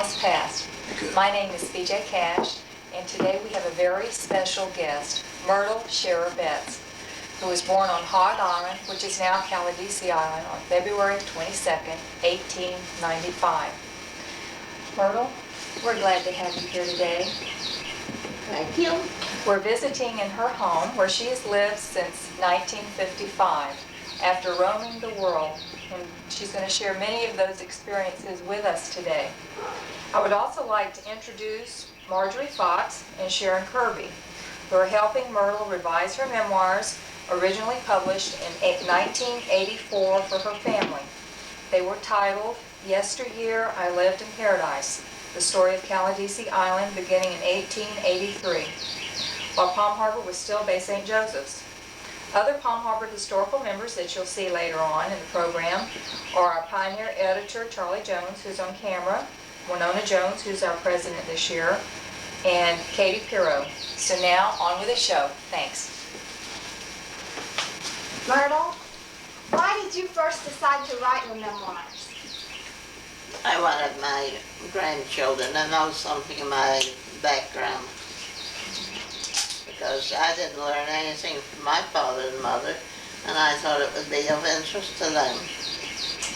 has passed. Good. My name is BJ Cash, and today we have a very special guest, Myrtle Scherer Betts, who was born on Hog Island, which is now Caladesi Island, on February 22nd, 1895. Myrtle, we're glad to have you here today. Thank you. We're visiting in her home, where she has lived since 1955, after roaming the world, and she's going to share many of those experiences with us today. I would also like to introduce Marjorie Fox and Sharon Kirby, who are helping Myrtle revise her memoirs, originally published in 1984 for her family. They were titled, "Yesteryear I Lived in Paradise, the story of Caladesi Island beginning in 1883, while Palm Harbor was still Bay St. Joseph's." Other Palm Harbor historical members that you'll see later on in the program are our pioneer editor, Charlie Jones, who's on camera, Winona Jones, who's our president this year, and Katie Pirro. So now, on with the show. Thanks. Myrtle, why did you first decide to write your memoirs? I wanted my grandchildren to know something of my background, because I didn't learn anything from my father and mother, and I thought it would be of interest to them.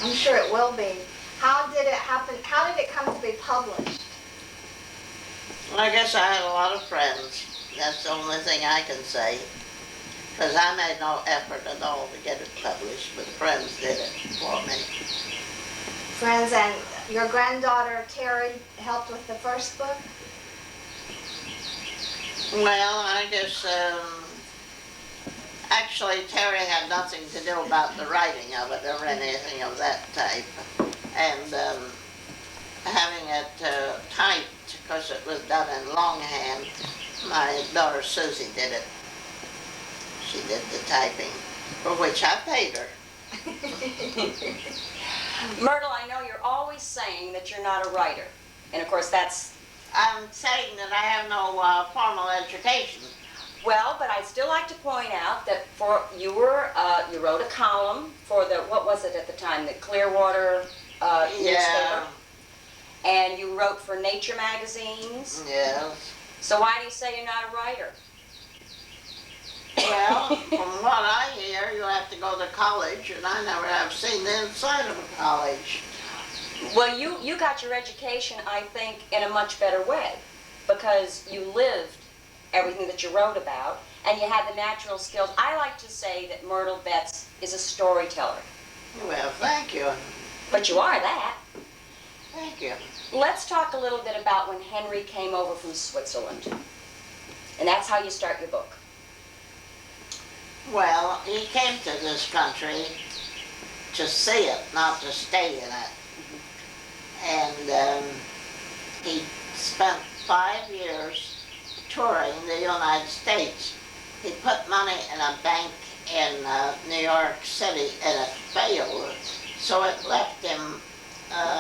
I'm sure it will be. How did it happen? How did it come to be published? I guess I had a lot of friends. That's the only thing I can say, because I made no effort at all to get it published, but friends did it for me. Friends, and your granddaughter Terry helped with the first book? Well, I guess, actually Terry had nothing to do about the writing of it or anything of that type. And having it typed, because it was done in longhand, my daughter Susie did it. She did the typing, for which I paid her. Myrtle, I know you're always saying that you're not a writer. And of course that's, I'm saying that I have no formal education. well, but I'd still like to point out that you wrote a column for the, what was it at the time, the Clearwater newspaper? And you wrote for Nature magazines. Yes. So why do you say you're not a writer? Well, from what I hear, you have to go to college, and I never have seen the inside of a college. Well, you got your education, I think, in a much better way, because you lived everything that you wrote about, and you had the natural skills. I like to say that Myrtle Betts is a storyteller. Well, thank you. But you are that. Thank you. Let's talk a little bit about when Henry came over from Switzerland. And that's how you start your book. Well, he came to this country to see it, not to stay in it. And he spent 5 years touring the United States. He put money in a bank in New York City, and it failed. So it left him,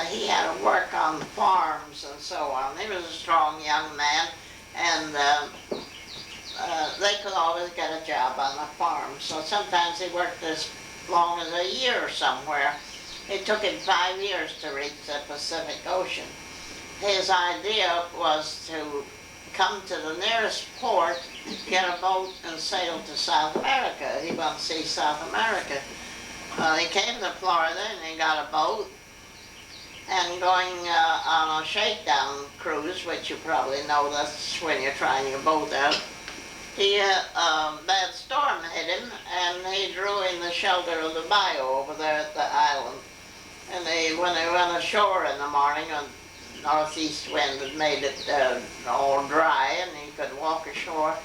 he had to work on farms and so on. He was a strong young man, and they could always get a job on the farm. So sometimes he worked as long as a year somewhere. It took him 5 years to reach the Pacific Ocean. His idea was to come to the nearest port, get a boat, and sail to South America. He wanted to see South America. He came to Florida and he got a boat, and going on a shakedown cruise, which you probably know, that's when you're trying your boat out. A bad storm hit him, and he drew in the shelter of the bayou over there at the island. And when they went ashore in the morning, a northeast wind had made it all dry, and he could walk ashore.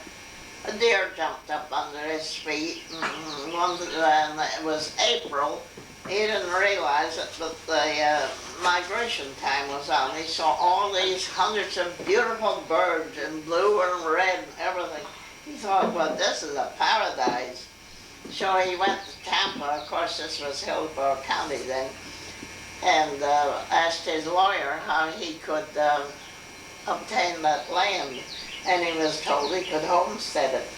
A deer jumped up under his feet, and it was April. He didn't realize it, but the migration time was on. He saw all these hundreds of beautiful birds in blue and red and everything. He thought, well, this is a paradise. So he went to Tampa. Of course, this was Hillsborough County then, and asked his lawyer how he could obtain that land. And he was told he could homestead it.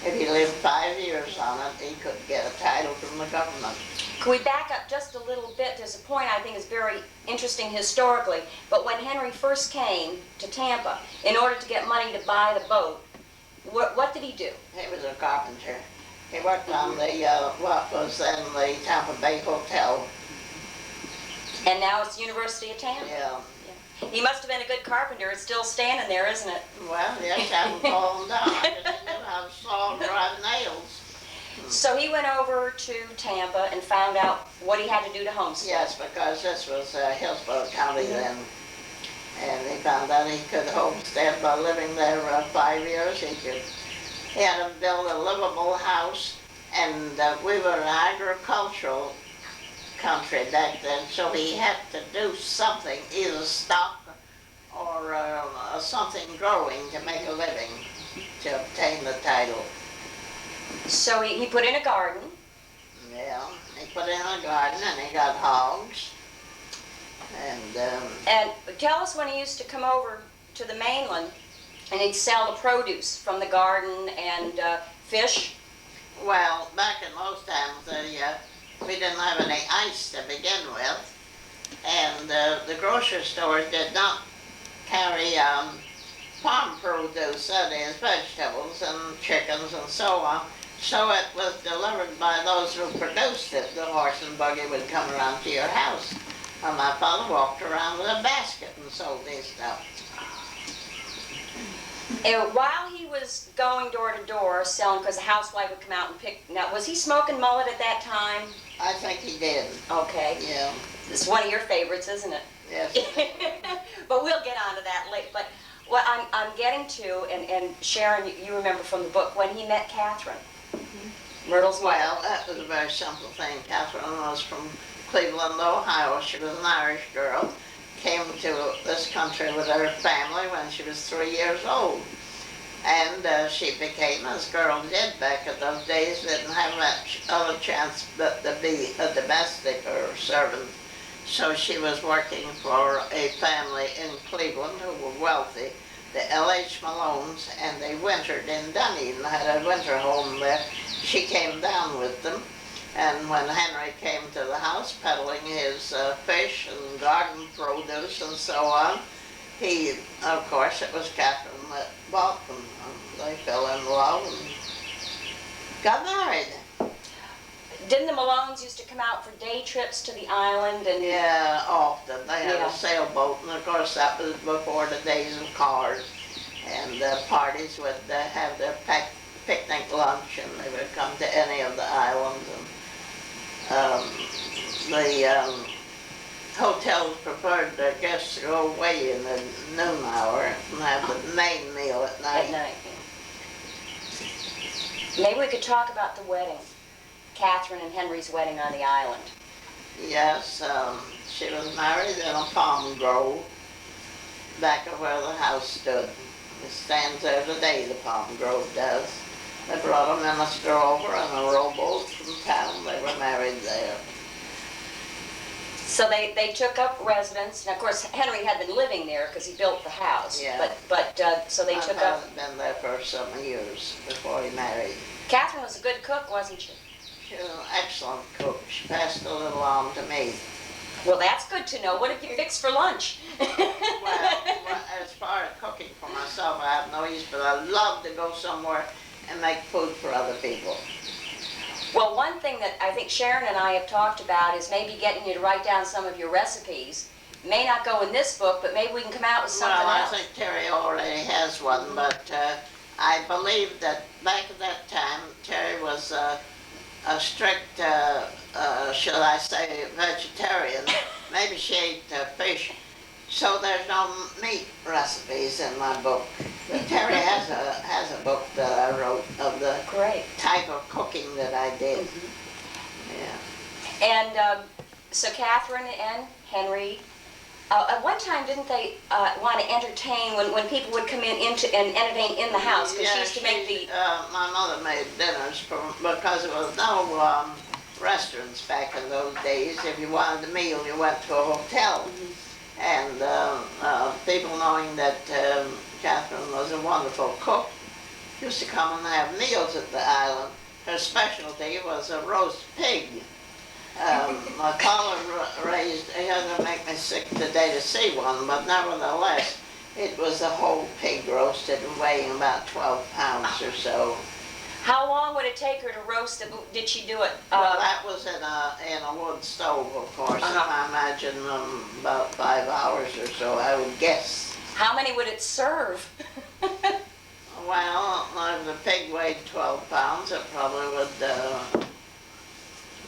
If he lived 5 years on it, he could get a title from the government. Can we back up just a little bit? There's a point I think is very interesting historically, but when Henry first came to Tampa, in order to get money to buy the boat, what did he do? He was a carpenter. He worked on the, what was then the Tampa Bay Hotel. And now it's the University of Tampa. Yeah. He must have been a good carpenter. It's still standing there, isn't it? Well, yes, I haven't fallen down. I just knew how to saw and drive nails. So he went over to Tampa and found out what he had to do to homestead. Yes, because this was Hillsborough County then. And he found out he could homestead by living there 5 years. He had to build a livable house, and we were an agricultural country back then, so he had to do something, either stock or something growing to make a living to obtain the title. So he put in a garden. Yeah, he put in a garden and he got hogs. And tell us when he used to come over to the mainland and he'd sell the produce from the garden and fish. Well, back in those times, we didn't have any ice to begin with, and the grocery stores did not carry farm produce, that is, vegetables and chickens and so on. So it was delivered by those who produced it. The horse and buggy would come around to your house. And my father walked around with a basket and sold these stuff. And while he was going door to door selling, because the housewife would come out and pick, now was he smoking mullet at that time? I think he did. Okay. Yeah. It's one of your favorites, isn't it? Yes. But we'll get on to that later. But what I'm getting to, and Sharon, you remember from the book, when he met Catherine, Myrtle's wife. Well, that was a very simple thing. Catherine was from Cleveland, Ohio. She was an Irish girl. Came to this country with her family when she was 3 years old. And she became, as girls did back in those days, didn't have much other chance but to be a domestic or a servant. So she was working for a family in Cleveland who were wealthy, the L.H. Malones, and they wintered in Dunedin, had a winter home there. She came down with them. And when Henry came to the house peddling his fish and garden produce and so on, he, of course, it was Catherine that bought them. They fell in love and got married. Didn't the Malones used to come out for day trips to the island? And Yeah, often. They had Yeah. a sailboat, and of course that was before the days of cars. And parties would have their picnic lunch, and they would come to any of the islands. And hotels preferred their guests to go away in the noon hour and have the main meal at night. at night. Maybe we could talk about the wedding, Catherine and Henry's wedding on the island. Yes, she was married in a palm grove back of where the house stood. It stands there today, the palm grove does. They brought a minister over in a rowboat from town. They were married there. So they took up residence, and of course Henry had been living there because he built the house. Yeah. But so they My took father up. had been there for some years before he married. Catherine was a good cook, wasn't she? She was an excellent cook. She passed a little on to me. Well, that's good to know. What did you fix for lunch? Well, as far as cooking for myself, I have no use, but I love to go somewhere and make food for other people. Well, one thing that I think Sharon and I have talked about is maybe getting you to write down some of your recipes. May not go in this book, but maybe we can come out with something Well, I else. think Terry already has one, but I believe that back at that time, Terry was a strict, should I say, vegetarian. Maybe she ate fish. So there's no meat recipes in my book. But Terry has a book that I wrote of the Great. type of cooking that I did. Yeah. And so Catherine and Henry, at one time didn't they want to entertain when people would come in and entertain in the house? Because she used to make the. My mother made dinners because there was no restaurants back in those days. If you wanted a meal, you went to a hotel. And people knowing that Catherine was a wonderful cook used to come and have meals at the island. Her specialty was a roast pig. My father raised, he had to make me sick today to see one, but nevertheless, it was a whole pig roasted and weighing about 12 pounds or so. How long would it take her to roast it? Did she do it? Well, that was in a wood stove, of course, and I imagine about 5 hours or so, I would guess. How many would it serve? Well, if the pig weighed 12 pounds, it probably would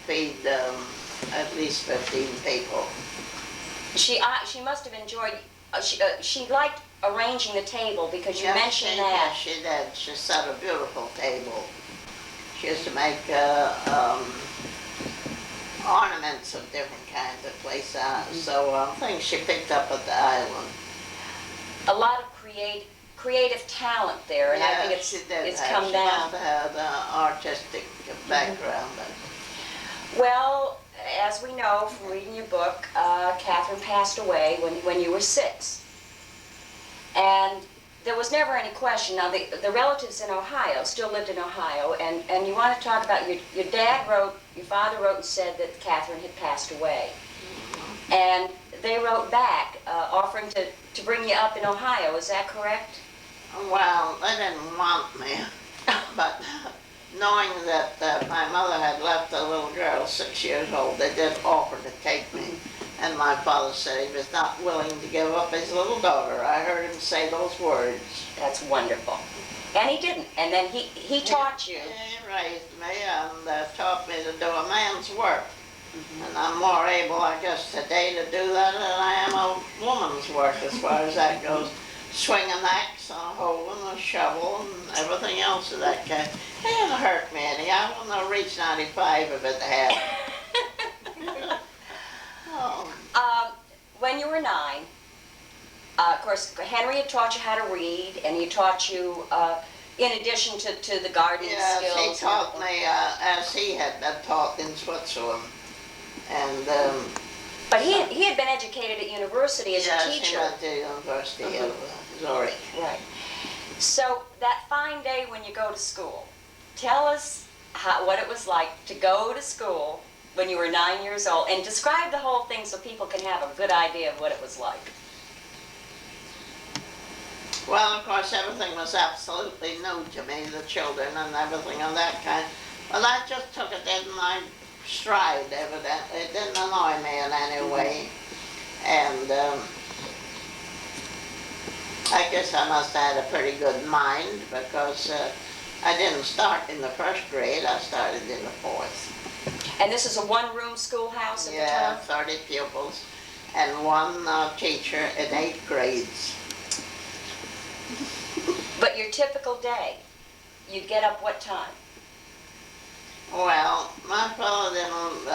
feed at least 15 people. She must have enjoyed, she liked arranging the table because you Yes, mentioned that. Yes, she did. She set a beautiful table. She used to make ornaments of different kinds of places, so things she picked up at the island. A lot of creative talent there, and I think it's come down. She must have had an artistic background. Well, as we know from reading your book, Catherine passed away when you were 6. And there was never any question. Now, the relatives in Ohio still lived in Ohio, and you want to talk about your father wrote and said that Catherine had passed away. And they wrote back offering to bring you up in Ohio, is that correct? Well, they didn't want me, but knowing that my mother had left a little girl 6 years old, they did offer to take me. And my father said he was not willing to give up his little daughter. I heard him say those words. That's wonderful. And he didn't. And then he taught you. He raised me and taught me to do a man's work. And I'm more able, I guess, today to do that than I am a woman's work as far as that goes. Swing an axe, a hoe, and a shovel, and everything else of that kind. It didn't hurt me any. I wouldn't have reached 95 if it had. When you were 9, of course, Henry had taught you how to read, and he taught you, in addition to the gardening skills. Yes, he taught me as he had been taught in Switzerland. And but he had been educated at university as a teacher. Yes, he went to University of Zurich. Right. So that fine day when you go to school, tell us what it was like to go to school when you were 9 years old, and describe the whole thing so people can have a good idea of what it was like. Well, of course, everything was absolutely new to me, the children and everything of that kind. Well, I just took it in my stride, evidently. It didn't annoy me in any way. And I guess I must have had a pretty good mind because I didn't start in the 1st grade, I started in the 4th. And this is a one-room schoolhouse at the Yeah, time? 30 pupils and one teacher in 8 grades. But your typical day, you'd get up what time? Well, my father didn't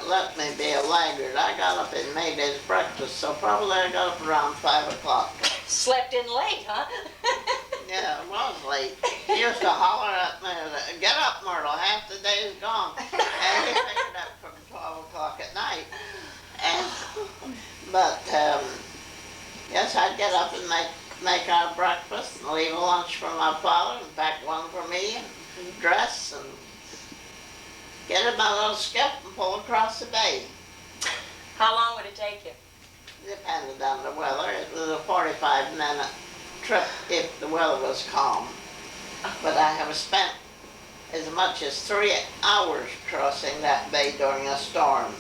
let me be a laggard. I got up and made his breakfast, so probably I got up around 5 o'clock. Slept in late, huh? Yeah, it was late. He used to holler at me, "Get up, Myrtle, half the day is gone." And he picked it up from 12 o'clock at night. But yes, I'd get up and make our breakfast and leave a lunch for my father and pack one for me and dress and get in my little skiff and pull across the bay. How long would it take you? Depended on the weather. It was a 45-minute trip if the weather was calm. But I have spent as much as 3 hours crossing that bay during a storm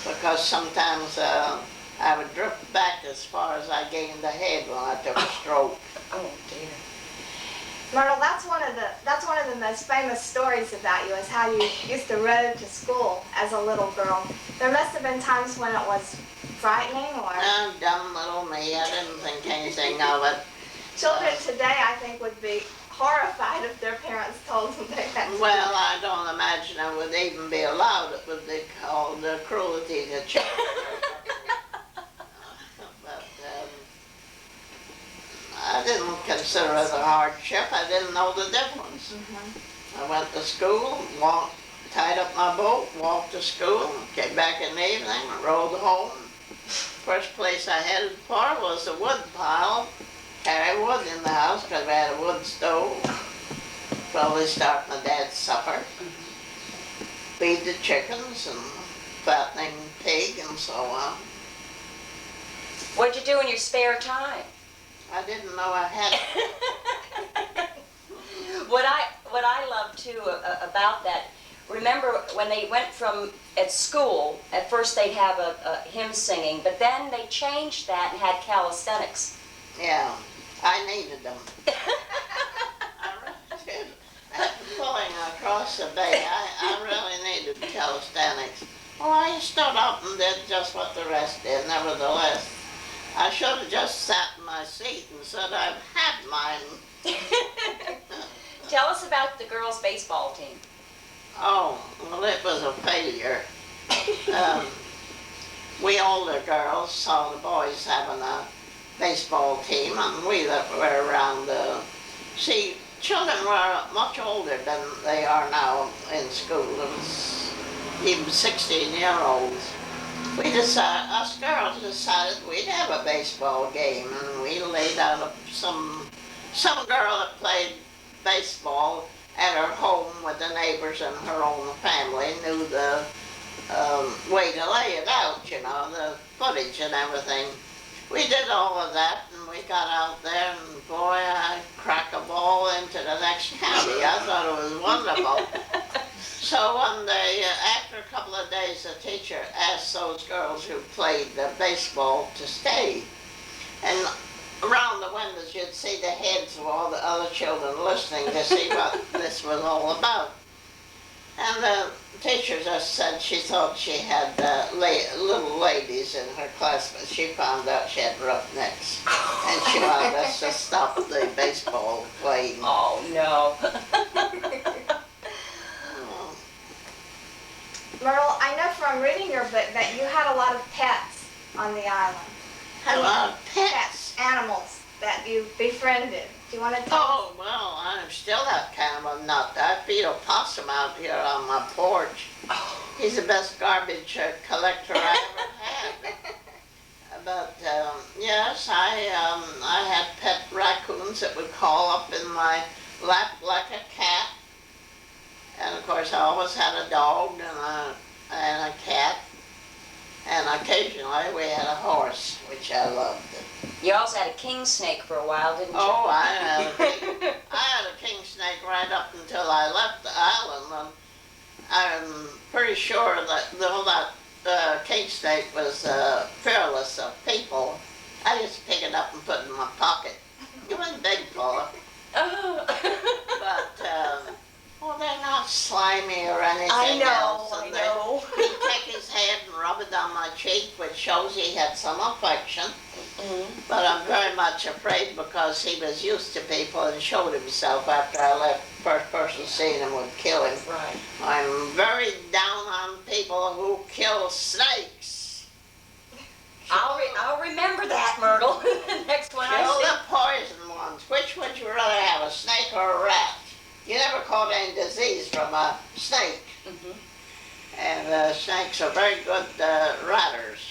because sometimes I would drift back as far as I gained ahead when I took a stroke. Oh dear. Myrtle, that's one of the most famous stories about you is how you used to row to school as a little girl. There must have been times when it was frightening or... Oh, dumb little me, I didn't think anything of it. Children today, I think, would be horrified if their parents told them they had to. Well, I don't imagine it would even be allowed. It would be called cruelty to children. But I didn't consider it a hardship. I didn't know the difference. I went to school, tied up my boat, walked to school, came back in the evening, rode home. First place I headed for was the wood pile. Carry wood in the house because we had a wood stove. Probably start my dad's supper. Feed the chickens and fattening pig and so on. What'd you do in your spare time? I didn't know I had it. What I love too about that, remember when they went from at school, at first they'd have a hymn singing, but then they changed that and had calisthenics. Yeah, I needed them. I really did. After pulling across the bay, I really needed calisthenics. Well, I stood up and did just what the rest did, nevertheless. I should have just sat in my seat and said I've had mine. Tell us about the girls' baseball team. Oh, well, it was a failure. We older girls saw the boys having a baseball team, and we that were around. See, children were much older than they are now in school. It was even 16-year-olds. We decided, us girls decided we'd have a baseball game, and we laid out some girl that played baseball at her home with the neighbors and her own family knew the way to lay it out, you know, the footage and everything. We did all of that, and we got out there, and boy, I cracked a ball into the next county. I thought it was wonderful. So one day, after a couple of days, the teacher asked those girls who played baseball to stay. And around the windows, you'd see the heads of all the other children listening to see what this was all about. And the teacher just said she thought she had little ladies in her class, but she found out she had roughnecks. And she wanted us to stop the baseball playing. Oh, no. Myrtle, I know from reading your book that you had a lot of pets on the island. Had a lot of pets. Animals that you befriended. Do you want to tell us? Oh, well, I still have kind of a nut. I feed a possum out here on my porch. He's the best garbage collector I ever had. But, yes, I had pet raccoons that would crawl up in my lap like a cat. And, of course, I always had a dog and a cat. And occasionally we had a horse, which I loved. You also had a king snake for a while, didn't you? Oh, I had a king snake right up until I left the island. And I'm pretty sure that though that king snake was fearless of people, I just pick it up and put it in my pocket. It was a big fella. But, well, they're not slimy or anything else. I know. He'd take his head and rub it on my cheek, which shows he had some affection. Mm-hmm. But I'm very much afraid because he was used to people and showed himself after I left. First person seeing him would kill him. Right. I'm very down on people who kill snakes. I'll remember that, Myrtle. The next one Kill I the poison ones. Which would you rather have, a snake or a rat? You never caught any disease from a snake. see. Mm-hmm. And snakes are very good ratters.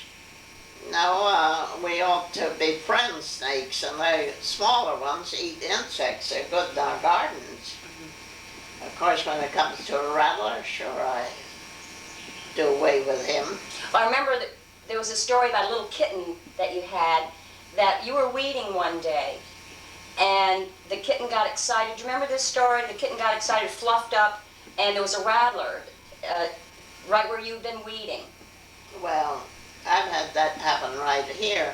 No, we ought to befriend snakes, and the smaller ones eat insects. They're good in our gardens. Mm-hmm. Of course, when it comes to a rattler, sure, I do away with him. Well, I remember that there was a story about a little kitten that you had, that you were weeding one day, and the kitten got excited. Do you remember this story? The kitten got excited, fluffed up, and there was a rattler right where you'd been weeding. Well, I've had that happen right here.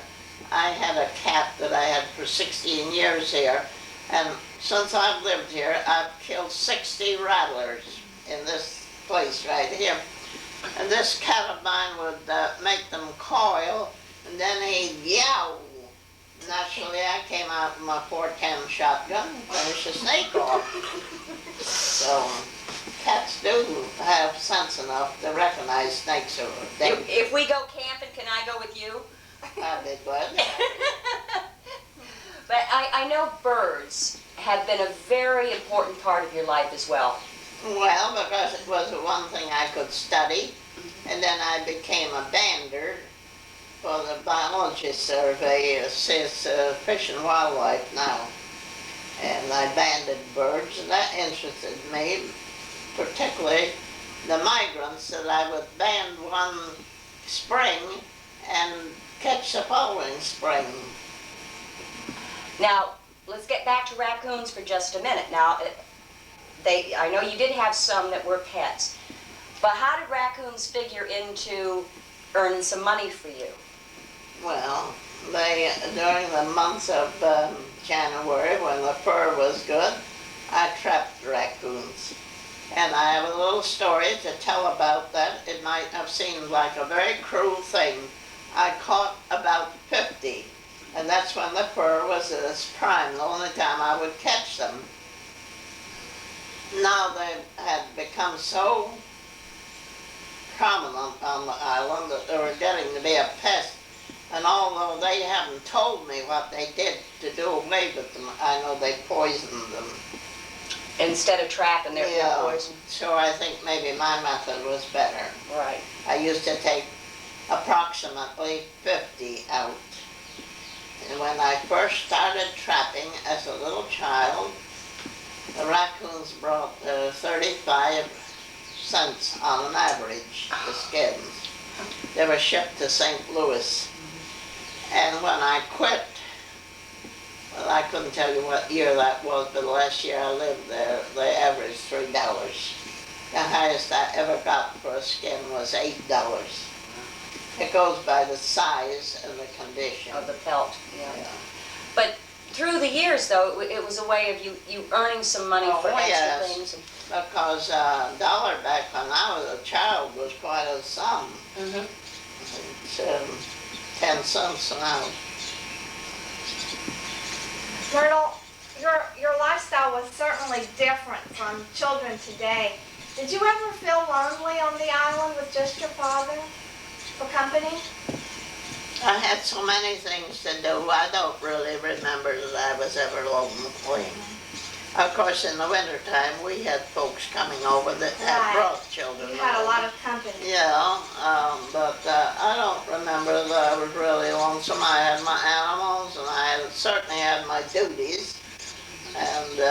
I had a cat that I had for 16 years here, and since I've lived here, I've killed 60 rattlers in this place right here. And this cat of mine would make them coil, and then he'd yowl. Naturally, I came out with my .410 shotgun and finished the snake off. So, cats do have sense enough to recognize snakes are dangerous. If we go camping, can I go with you? I'd be glad. But I know birds have been a very important part of your life as well. Well, because it was the one thing I could study, and then I became a bander for the biology survey. It's Fish and Wildlife now. And I banded birds, and that interested me, particularly the migrants that I would band one spring and catch the following spring. Now, let's get back to raccoons for just a minute. Now, I know you did have some that were pets, but how did raccoons figure into earning some money for you? Well, during the months of January, when the fur was good, I trapped raccoons. And I have a little story to tell about that. It might have seemed like a very cruel thing. I caught about 50, and that's when the fur was at its prime, the only time I would catch them. Now they had become so prominent on the island that they were getting to be a pest. And although they haven't told me what they did to do away with them, I know they poisoned them. Instead of trapping their poison. So I think maybe my method was better. Right. I used to take approximately 50 out. And when I first started trapping as a little child, the raccoons brought 35 cents on an average, the skins. They were shipped to St. Louis. And when I quit, well, I couldn't tell you what year that was, but the last year I lived there, they averaged $3. The highest I ever got for a skin was $8. It goes by the size and the condition. Of the pelt, Yeah. But through the years, though, it was a way of you earning some money for extra yes. things. Because a dollar back when I was a child was quite a sum. Mm-hmm. It's 10 cents now. Myrtle, your lifestyle was certainly different from children today. Did you ever feel lonely on the island with just your father for company? I had so many things to do, I don't really remember that I was ever lonely. Of course, in the wintertime, we had folks coming over that had Right. brought children. You had a over. lot of company. Yeah, but I don't remember that I was really lonesome. I had my animals, and I certainly had my duties. And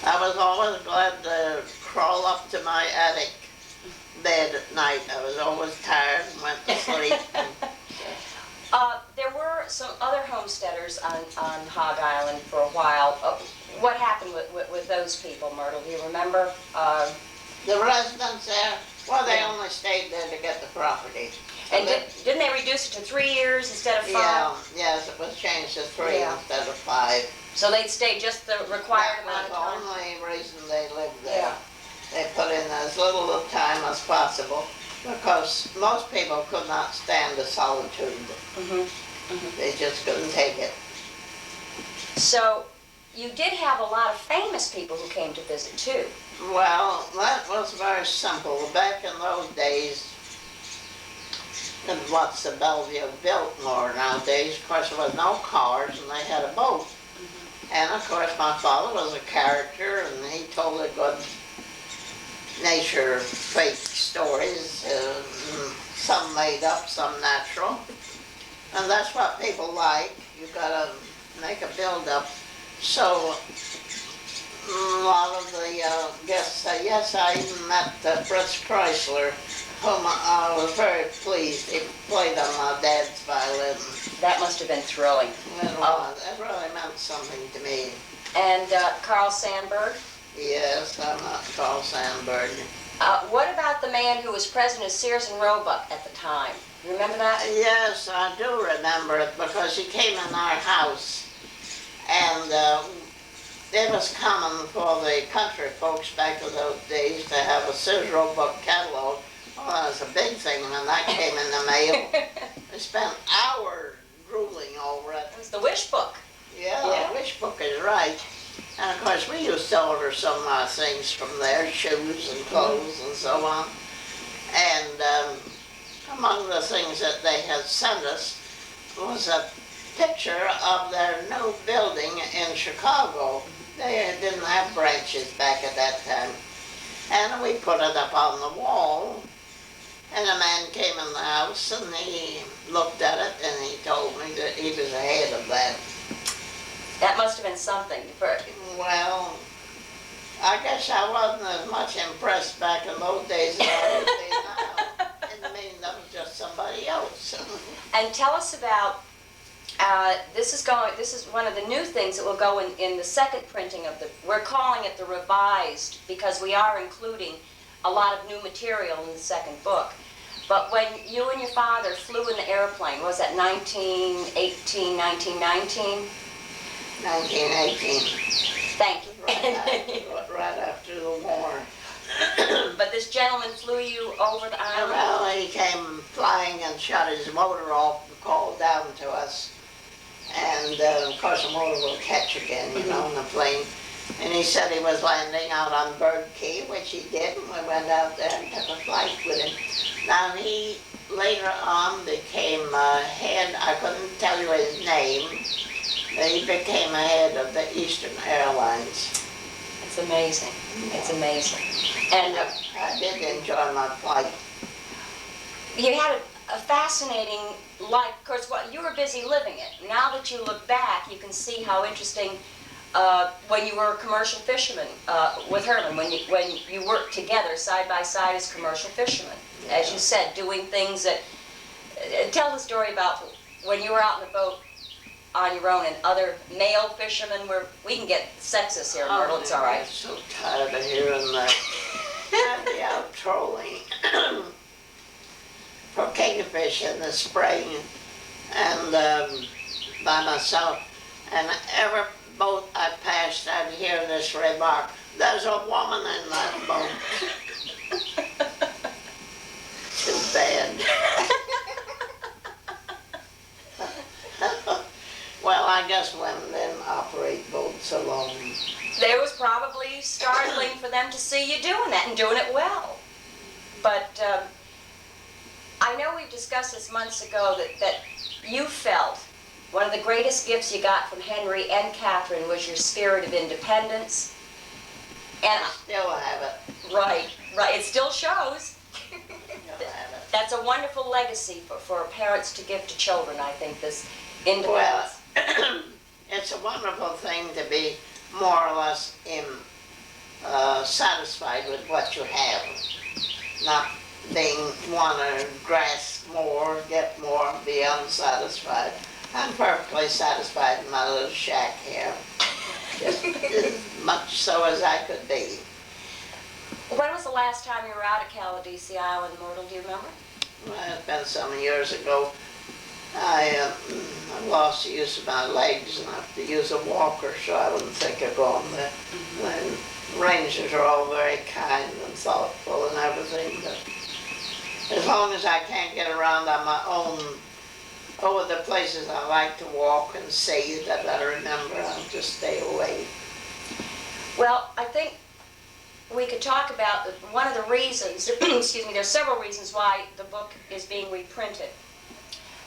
I was always glad to crawl up to my attic bed at night. I was always tired and went to sleep. There were some other homesteaders on Hog Island for a while. What happened with those people, Myrtle? Do you remember? The residents there, well, they Yeah. only stayed there to get the property. And didn't they reduce it to 3 years instead of 5? Yeah, yes, it was changed to 3 Yeah. instead of 5. So they'd stay just the required That amount was of the time? only reason they lived there. Yeah. They put in as little of time as possible because most people could not stand the solitude. Mm-hmm. They just couldn't take it. So you did have a lot of famous people who came to visit too. Well, that was very simple. Back in those days, and what's the Bellevue built more nowadays, of course there was no cars and they had a boat. And of course my father was a character and he told a good nature fake stories, some made up, some natural. And that's what people like. You gotta make a build-up. So a lot of the guests say, yes, I even met Fritz Chrysler, whom I was very pleased. He played on my dad's violin. That must have been thrilling. It really meant something to me. And Carl Sandburg. Yes, I'm not Carl Sandburg. What about the man who was president of Sears and Roebuck at the time? You remember that? Yes, I do remember it because he came in our house and it was common for the country folks back in those days to have a Sears Roebuck catalog. Oh, that was a big thing when that came in the mail. We spent hours drooling over it. It was the wish book. Yeah, which book is right? And of course, we used to order some things from there, shoes and clothes and so on. And among the things that they had sent us was a picture of their new building in Chicago. They didn't have branches back at that time. And we put it up on the wall. And a man came in the house and he looked at it and he told me that he was ahead of that. That must have been something. Well, I guess I wasn't as much impressed back in those days as I would be now. Didn't mean that was just somebody else. And tell us about, this is one of the new things that will go in the second printing of we're calling it the revised, because we are including a lot of new material in the second book. But when you and your father flew in the airplane, was that 1918, 1919? 1918. Thank you. Right after the war. But this gentleman flew you over the island? Well, he came flying and shut his motor off and called down to us. And of course the motor will catch again, you know, in the plane. And he said he was landing out on Bird Key, which he did, and we went out there and took a flight with him. Now he later on became head, I couldn't tell you his name, but he became a head of the Eastern Airlines. It's amazing. It's amazing. And I did enjoy my flight. you had a fascinating life. Of course, you were busy living it. Now that you look back, you can see how interesting when you were a commercial fisherman with Herman, when you worked together side by side as commercial fishermen. Yeah. As you said, doing things that... tell the story about when you were out in the boat on your own and other male fishermen were... We can get sexist here, Myrtle, it's all right. I'm so tired of hearing that. I'd be out trolling for kingfish in the spring and by myself. And every boat I passed, I'd hear this remark, "There's a woman in that boat." Too bad. Well, I guess women didn't operate boats alone. It was probably startling for them to see you doing that and doing it well. But I know we've discussed this months ago that you felt one of the greatest gifts you got from Henry and Catherine was your spirit of independence. And I still have it. right, it still shows. Still have it. That's a wonderful legacy for parents to give to children, I think, this independence. Well, it's a wonderful thing to be more or less satisfied with what you have, not being want to grasp more, get more, be unsatisfied. I'm perfectly satisfied in my little shack here, just as much so as I could be. When was the last time you were out at Caladesi Island, Myrtle? Do you remember? Well, it's been some years ago. I lost the use of my legs and I have to use a walker, so I wouldn't think of going there. And rangers are all very kind and thoughtful and everything, but as long as I can't get around on my own over the places I like to walk and see that I remember, I'll just stay away. Well, I think we could talk about one of the reasons, excuse me, there's several reasons why the book is being reprinted.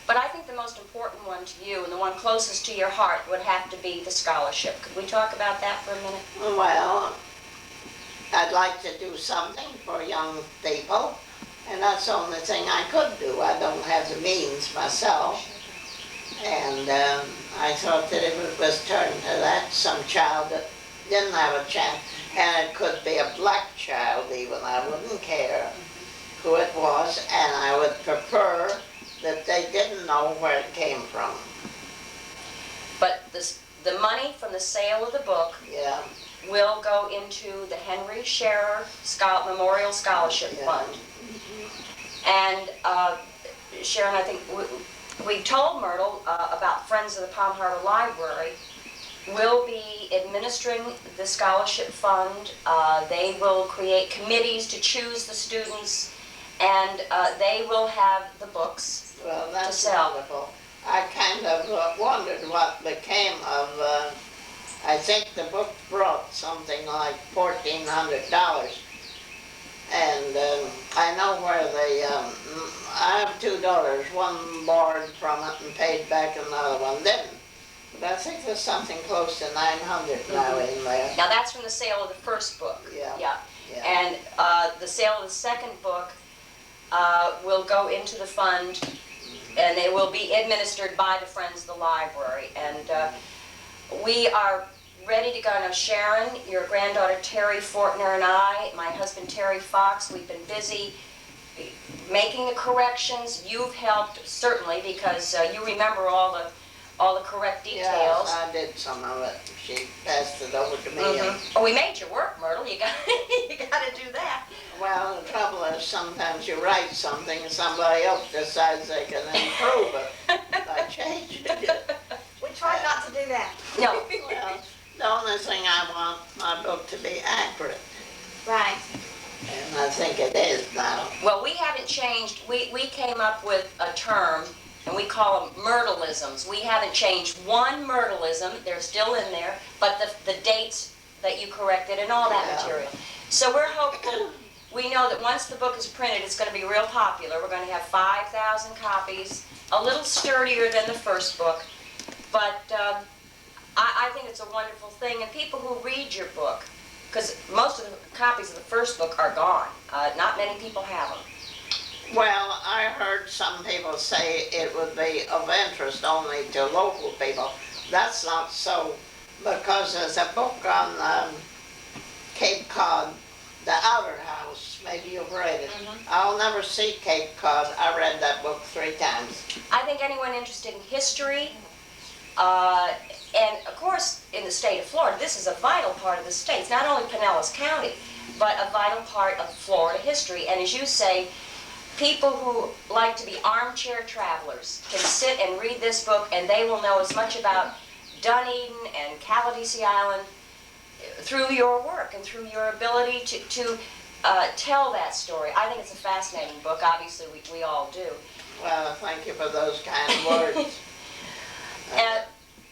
But I think the most important one to you and the one closest to your heart would have to be the scholarship. Could we talk about that for a minute? Well, I'd like to do something for young people, and that's the only thing I could do. I don't have the means myself. And I thought that if it was turned to that, some child that didn't have a chance, and it could be a black child even, I wouldn't care who it was, and I would prefer that they didn't know where it came from. But the money from the sale of the book Yeah. will go into the Henry Scherer Memorial Scholarship Yeah. Fund. And Sharon, I think we told Myrtle about Friends of the Palm Harbor Library will be administering the scholarship fund. They will create committees to choose the students, and they will have the books. Well, that's to sell. wonderful. I kind of wondered what became of, I think the book brought something like $1,400. And I know where I have two daughters, one borrowed from it and paid back, another one didn't. But I think there's something close to 900 now in there. Now that's from the sale of the first book. Yeah. And the sale of the second book will go into the fund, and they will be administered by the Friends of the Library. And we are ready to go. Now, Sharon, your granddaughter Terry Fortner and I, my husband Terry Fox, we've been busy making the corrections. You've helped certainly because you remember all the correct details. Yes, I did some of it. She passed it over to me. And, Oh, we made your work, Myrtle. You got you got to do that. well, the trouble is sometimes you write something and somebody else decides they can improve it by changing it. We try not to do that. No. Well, the only thing I want my book to be accurate, Right. and I think it is now. Well, we haven't changed. We came up with a term, and we call them Myrtleisms. We haven't changed one Myrtleism. They're still in there, but the dates that you corrected and all that Yeah. material. So we're hopeful. We know that once the book is printed, it's going to be real popular. We're going to have 5,000 copies, a little sturdier than the first book, but I think it's a wonderful thing. And people who read your book, because most of the copies of the first book are gone. Not many people have them. Well, I heard some people say it would be of interest only to local people. That's not so, because there's a book on Cape Cod, The Outer House. Maybe you've read it. I'll never see Cape Cod. I read that book 3 times. I think anyone interested in history, and of course in the state of Florida, this is a vital part of the state. It's not only Pinellas County, but a vital part of Florida history. And as you say, people who like to be armchair travelers can sit and read this book and they will know as much about Dunedin and Caladesi Island through your work and through your ability to tell that story. I think it's a fascinating book. Obviously, we all do. Well, thank you for those kind of words.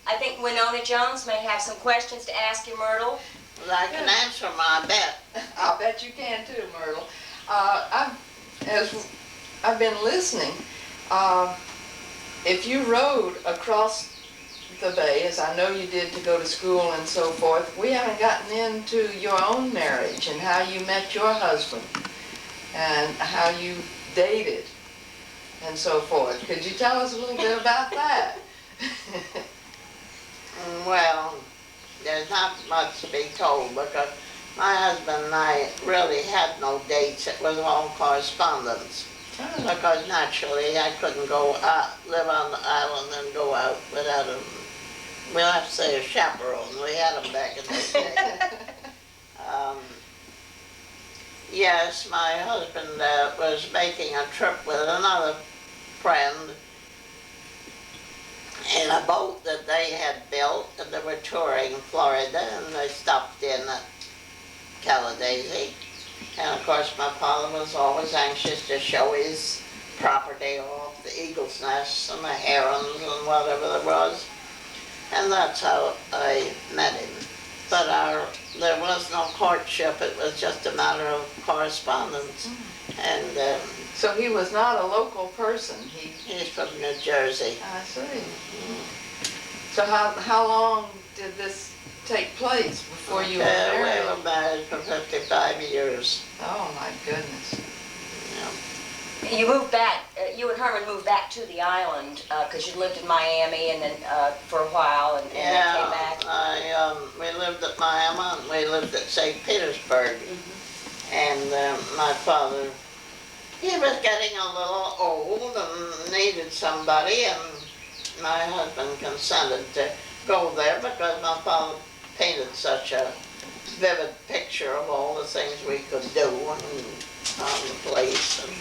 I think Winona Jones may have some questions to ask you, Myrtle. Well, I can answer them, I bet. I'll bet you can too, Myrtle. As I've been listening, if you rode across the bay, as I know you did to go to school and so forth, we haven't gotten into your own marriage and how you met your husband and how you dated and so forth. Could you tell us a little bit about that? Well, there's not much to be told because my husband and I really had no dates. It was all correspondence. Because naturally I couldn't go out, live on the island and go out without a, we'll have to say a chaperone. We had them back in the day. Yes, my husband was making a trip with another friend in a boat that they had built, and they were touring Florida, and they stopped in at Caladesi. And of course my father was always anxious to show his property off, the eagle's nests and the herons and whatever there was. And that's how I met him. But there was no courtship, it was just a matter of correspondence. And So he was not a local person. he's from New Jersey. I see. So how long did this take place before you were married? We were married for 55 years. Oh my goodness. Yeah. You moved back, you and Herman moved back to the island because you lived in Miami and then for a while and then came back. We lived at Miami and we lived at St. Petersburg. And my father, he was getting a little old and needed somebody, and my husband consented to go there because my father painted such a vivid picture of all the things we could do on the place. And,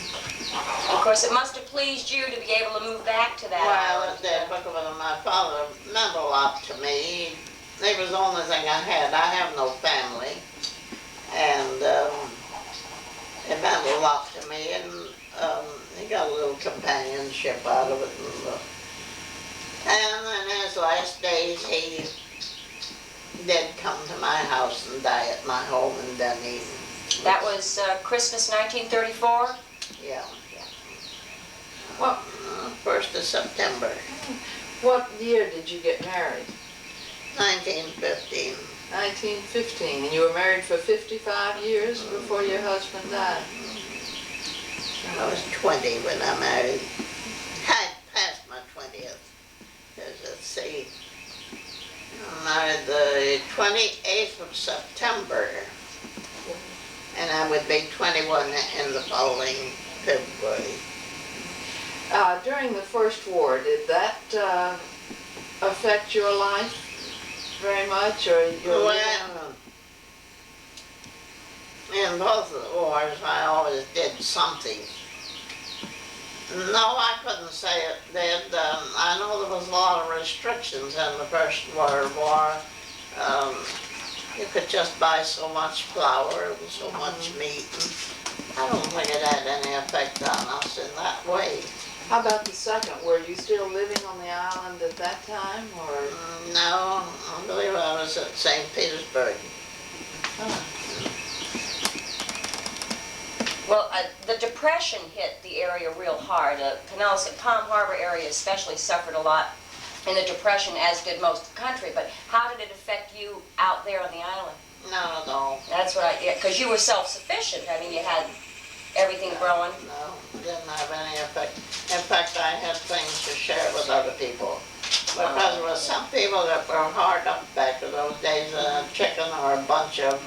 Of course, it must have pleased you to be able to move back to that well, island. it did, because my father meant a lot to me. He was the only thing I had. I have no family. And it meant a lot to me, and he got a little companionship out of it. And in his last days, he did come to my house and die at my home in Dunedin. That was Christmas 1934? Yeah. What 1st of September, what year did you get married? 1915. 1915, and you were married for 55 years before your husband died. I was 20 when I married. Had passed my 20th. Let's see. married the 28th of September, and I would be 21 in the following February. During the First War, did that affect your life very much, or your Well, in both of the wars, I always did something. No, I couldn't say it did. I know there was a lot of restrictions in the First World War. You could just buy so much flour and so much meat. And I don't think it had any effect on us in that way. How about the second? Were you still living on the island at that time, or? No, I believe I was at St. Petersburg. Well, the Depression hit the area real hard. Comm Harbor area especially suffered a lot in the Depression, as did most of the country. But how did it affect you out there on the island? Not at all. That's what because you were self-sufficient. I mean, you had everything growing. No, it didn't have any effect. In fact, I had things to share with other people. Because there were some people that were hard up back in those days, a chicken or a bunch of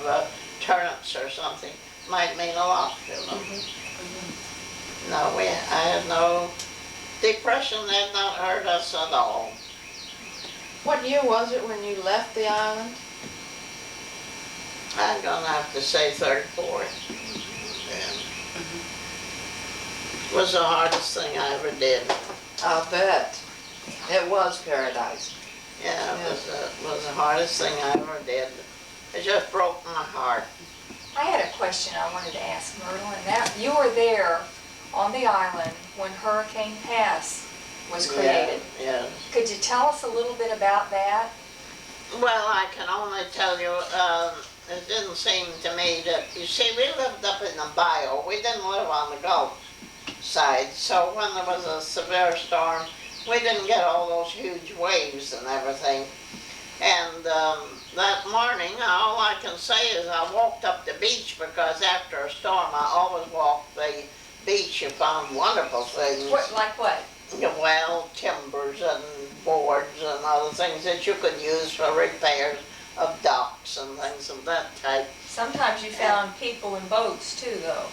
turnips or something might mean a lot to them. No, I had no depression. Did not hurt us at all. What year was it when you left the island? I'm gonna have to say 34. Yeah. It was the hardest thing I ever did. I'll bet. It was paradise. Yeah, it was the hardest thing I ever did. It just broke my heart. I had a question I wanted to ask Myrtle, and that you were there on the island when Hurricane Pass was created. Yeah, yes. Could you tell us a little bit about that? Well, I can only tell you, it didn't seem to me that, you see, we lived up in the bayou. We didn't live on the Gulf side, so when there was a severe storm, we didn't get all those huge waves and everything. And that morning, all I can say is I walked up the beach, because after a storm, I always walk the beach. You found wonderful things. Like what? Well, timbers and boards and other things that you could use for repairs of docks and things of that type. Sometimes you found people in boats too, though.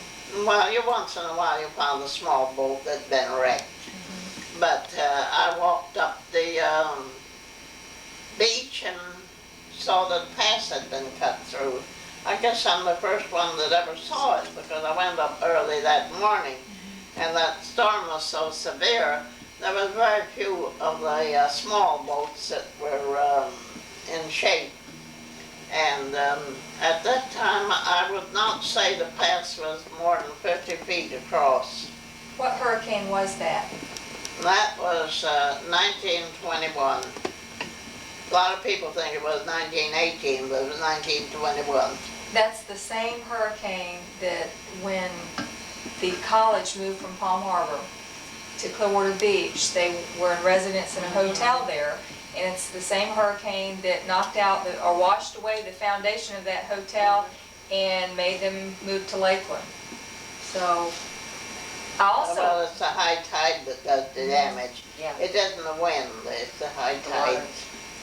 Well, once in a while you found a small boat that'd been wrecked. But I walked up the beach and saw that the pass had been cut through. I guess I'm the first one that ever saw it, because I went up early that morning, and that storm was so severe, there was very few of the small boats that were in shape. And at that time, I would not say the pass was more than 50 feet across. What hurricane was that? That was 1921. A lot of people think it was 1918, but it was 1921. That's the same hurricane that when the college moved from Palm Harbor to Clearwater Beach, they were in residence in a hotel there, and it's the same hurricane that knocked out or washed away the foundation of that hotel and made them move to Lakeland. So I also... Well, it's the high tide that does the damage. Yeah. It isn't the wind, it's the high tide.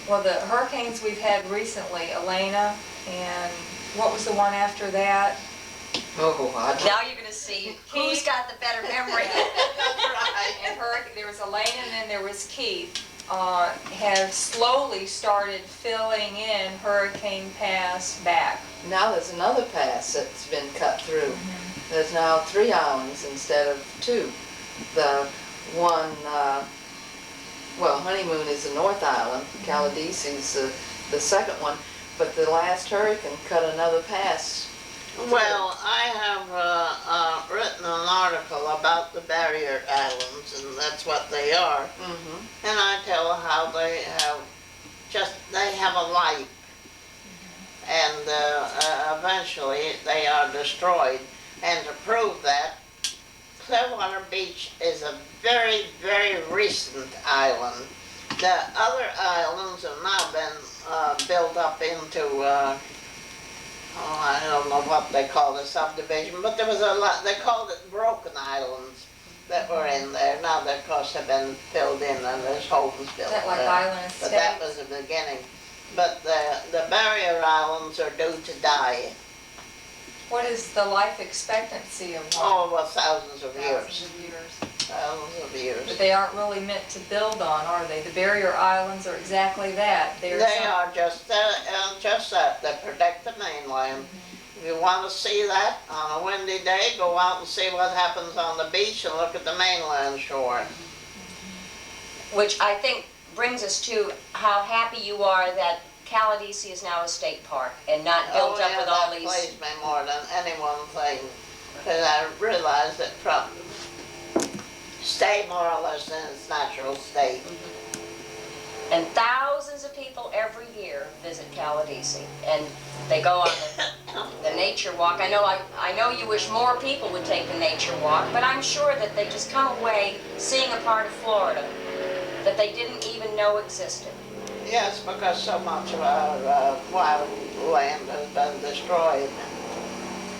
Well, the hurricanes we've had recently, Elena, and what was the one after that? Oh, I don't. Now you're going to see who's got the better memory. And there was Elena, and then there was Keith. Have slowly started filling in Hurricane Pass back. Now there's another pass that's been cut through. There's now 3 islands instead of 2. The one, well, Honeymoon is the North Island, Caladesi's the second one, but the last hurricane cut another pass. Well, I have written an article about the barrier islands, and that's what they are. And I tell how they have a life, and eventually they are destroyed. And to prove that, Clearwater Beach is a very, very recent island. The other islands have now been built up into I don't know what they call the subdivision, but there was a lot, they called it broken islands that were in there. Now they, of course, have been filled in and there's homes built Is that like there. island But that estates? was the beginning. but the barrier islands are due to die. What is the life expectancy of one? Oh, well, thousands of Thousands years. of years. Thousands of years. But they aren't really meant to build on, are they? The barrier islands are exactly that. They are just that. They protect the mainland. If you want to see that on a windy day, go out and see what happens on the beach and look at the mainland shore. Which I think brings us to how happy you are that Caladesi is now a state park and not built up with all That these. plays me more than any one thing, because I realize that from stay more or less in its natural state. And thousands of people every year visit Caladesi, and they go on the nature walk. I know you wish more people would take the nature walk, but I'm sure that they just come away seeing a part of Florida that they didn't even know existed. Yes, because so much of our wild land has been destroyed.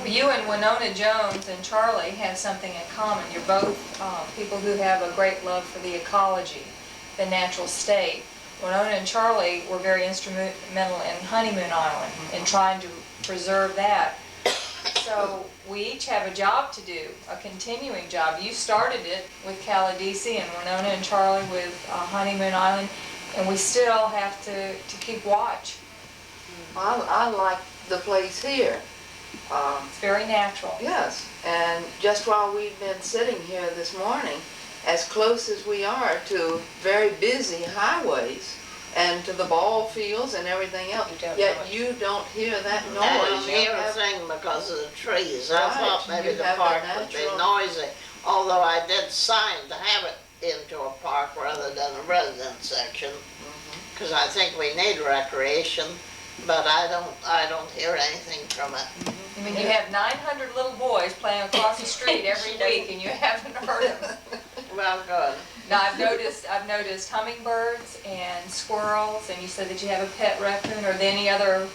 You and Winona Jones and Charlie have something in common. You're both people who have a great love for the ecology, the natural state. Winona and Charlie were very instrumental in Honeymoon Island in trying to preserve that. So we each have a job to do, a continuing job. You started it with Caladesi and Winona and Charlie with Honeymoon Island, and we still have to keep watch. I like the place here. It's very natural. Yes, and just while we've been sitting here this morning, as close as we are to very busy highways and to the ball fields and everything else, yet you don't hear that noise. I don't You hear a have- thing because of the trees. I Right, thought maybe you the have the park would be natural- noisy, although I did sign to have it into a park rather than a residence section, because I think we need recreation, but I don't hear anything from it. I mean, you have 900 little boys playing across the street every week, and you haven't heard them. Well, good. Now, I've noticed hummingbirds and squirrels, and you said that you have a pet raccoon. Are there any other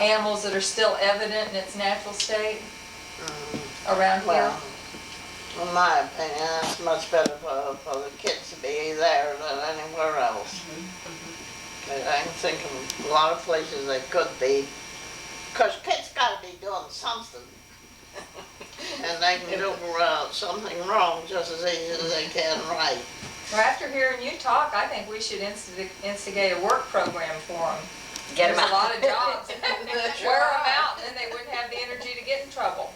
animals that are still evident in its natural state around here? Well, in my opinion, it's much better for the kids to be there than anywhere else. I can think of a lot of places they could be, because kids got to be doing something. And they can do something wrong just as easy as they can right. Well, after hearing you talk, I think we should instigate a work program for them. Get 'em There's a out. lot of jobs. Wear them out, and then they wouldn't have the energy to get in trouble.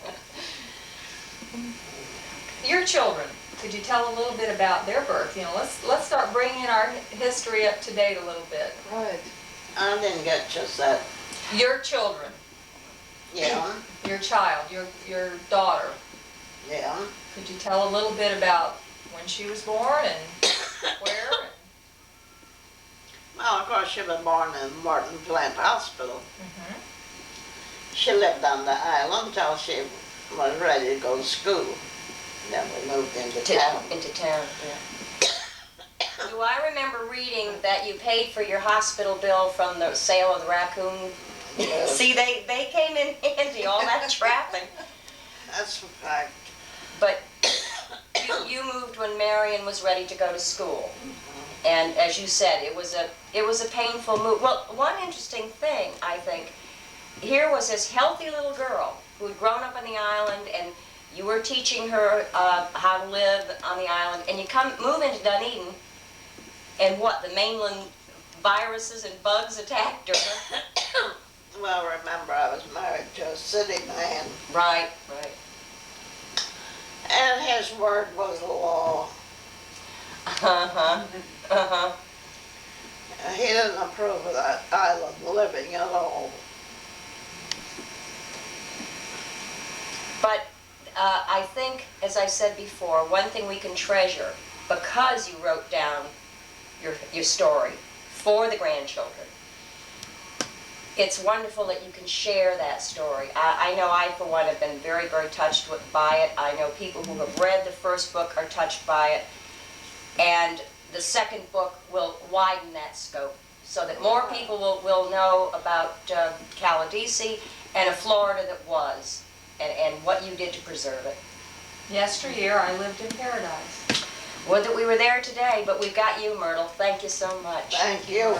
Your children, could you tell a little bit about their birth? You know, let's start bringing our history up to date a little bit. Right. I didn't get just that. Your children, Yeah, your child, your daughter. yeah. Could you tell a little bit about when she was born and where? Well, of course, she was born in Morton Flint Hospital. Mhm. She lived on the island until she was ready to go to school. Then we moved into town. Into town, yeah. Do I remember reading that you paid for your hospital bill from the sale of the raccoon? Yes. See, they came in handy, all that trapping. That's a fact. But you moved when Marion was ready to go to school. And as you said, it was a painful move. Well, one interesting thing, I think, here was this healthy little girl who had grown up on the island, and you were teaching her how to live on the island, and you move into Dunedin, and what, the mainland viruses and bugs attacked her? Well, remember, I was married to a city man, Right. and his word was law. Uh-huh. Uh-huh. He didn't approve of that island living at all. But I think, as I said before, one thing we can treasure, because you wrote down your story for the grandchildren, it's wonderful that you can share that story. I know I, for one, have been very, very touched by it. I know people who have read the first book are touched by it. And the second book will widen that scope so that more people will know about Caladesi and a Florida that was, and what you did to preserve it. Yesteryear, I lived in paradise. Would that we were there today, but we've got you, Myrtle. Thank you so much. Thank you.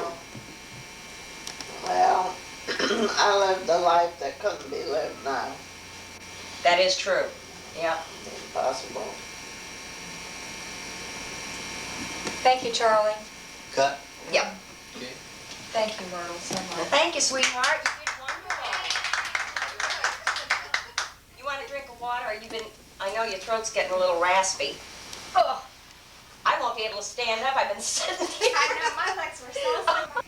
Well, I lived a life that couldn't be lived now. That is true. Yep. Impossible. Thank you, Charlie. Cut. Yep. Okay. Thank you, Myrtle, so much. Thank you, sweetheart. You did wonderful. You want a drink of water? Or I know your throat's getting a little raspy. Oh, I won't be able to stand up. I've been sitting here. I know, my legs were so